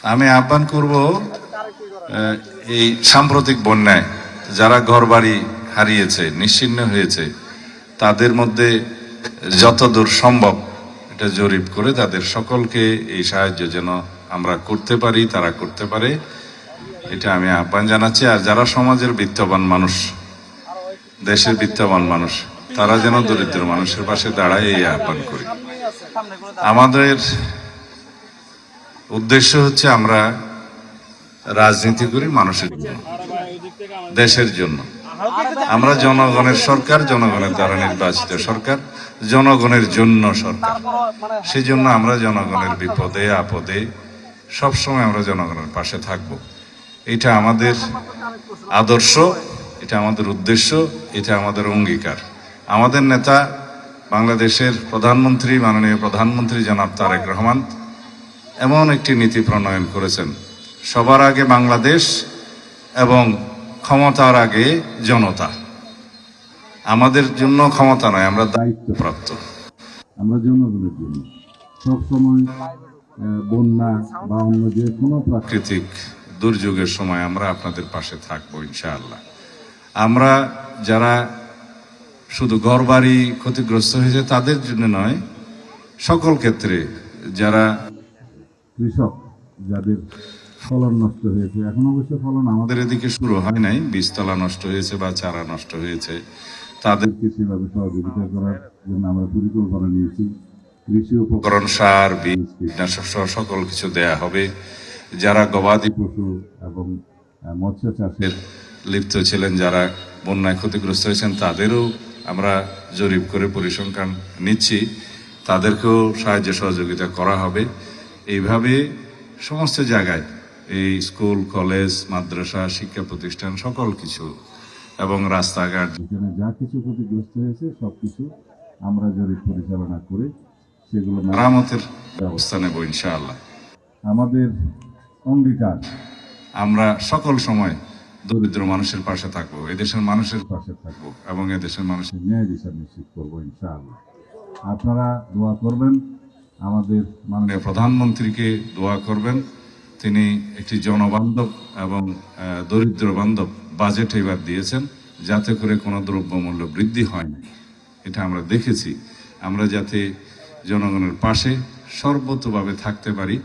আমি আহ্বান করব এই সাম্প্রতিক বন্যায় যারা ঘরবাড়ি হারিয়েছে, নিশ্চিহ্ন হয়েছে, তাদের মধ্যে যতদূর সম্ভব এটা জরিপ করে তাদের সকলকে এই সাহায্য যেন আমরা করতে পারি, তারা করতে পারে, এটা আমি আহ্বান জানাচ্ছি। আর যারা সমাজের বিত্তবান মানুষ, দেশের বিত্তবান মানুষ, তারা যেন দরিদ্র মানুষের পাশে দাঁড়ায়, এই আহ্বান করি। আমাদের উদ্দেশ্য হচ্ছে আমরা রাজনীতি করি মানুষের জন্য, দেশের জন্য। আমরা জনগণের সরকার, জনগণের দ্বারা নির্বাচিত সরকার, জনগণের জন্য সরকার। সেই জন্য আমরা জনগণের বিপদে আপদে সবসময় আমরা জনগণের পাশে থাকব। এটা আমাদের আদর্শ, এটা আমাদের উদ্দেশ্য, এটা আমাদের অঙ্গীকার। আমাদের নেতা বাংলাদেশের প্রধানমন্ত্রী, মাননীয় প্রধানমন্ত্রী জনাব তারেক রহমান এমন একটি নীতি প্রণয়ন করেছেন, সবার আগে বাংলাদেশ এবং ক্ষমতার আগে জনতা। আমাদের জন্য ক্ষমতা নয়, আমরা দায়িত্বপ্রাপ্ত, আমরা জনগণের জন্য। সবসময় বন্যা বা অন্য যে কোনো প্রাকৃতিক দুর্যোগের সময় আমরা আপনাদের পাশে থাকবো ইনশাআল্লাহ। আমরা যারা শুধু ঘরবাড়ি ক্ষতিগ্রস্ত হয়েছে তাদের জন্য নয়, সকল ক্ষেত্রে যারা কৃষক, যাদের ফলন নষ্ট হয়েছে, এখন অবশ্য ফলন আমাদের এদিকে শুরু হয় নাই, বীজতলা নষ্ট হয়েছে বা চারা নষ্ট হয়েছে, তাদেরকে সেভাবে সহযোগিতা করার জন্য আমরা পরিকল্পনা নিয়েছি। কৃষি উপকরণ, সার, বীজ, কীটনাশক সহ সকল কিছু দেয়া হবে। যারা গবাদি পশু এবং মৎস্য চাষের লিপ্ত ছিলেন, যারা বন্যায় ক্ষতিগ্রস্ত হয়েছেন, তাদেরও আমরা জরিপ করে পরিসংখ্যান নিচ্ছি, তাদেরকেও সাহায্য সহযোগিতা করা হবে। এইভাবে সমস্ত জায়গায়, এই স্কুল, কলেজ, মাদ্রাসা, শিক্ষা প্রতিষ্ঠান, সকল কিছু এবং রাস্তাঘাট যেখানে যা কিছু ক্ষতিগ্রস্ত হয়েছে সব কিছু আমরা জরিপ পরিচালনা করে সেগুলো মেরামতের ব্যবস্থা নেব ইনশাআল্লাহ। আমাদের অঙ্গীকার, আমরা সকল সময় দরিদ্র মানুষের পাশে থাকবো, এদেশের মানুষের পাশে থাকবো এবং এদেশের মানুষের ন্যায় বিচার নিশ্চিত করবো ইনশাআল্লাহ। আপনারা দোয়া করবেন, আমাদের মাননীয় প্রধানমন্ত্রীকে দোয়া করবেন। তিনি একটি জনবান্ধব এবং দরিদ্র বান্ধব বাজেট এবার দিয়েছেন, যাতে করে কোনো দ্রব্যমূল্য বৃদ্ধি হয় না। এটা আমরা দেখেছি। আমরা যাতে জনগণের পাশে সর্বতোভাবে থাকতে পারি,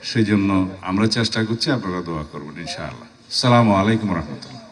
সেই জন্য আমরা চেষ্টা করছি। আপনারা দোয়া করবেন ইনশাআল্লাহ। আসসালামু আলাইকুম রহমতুল্লাহ।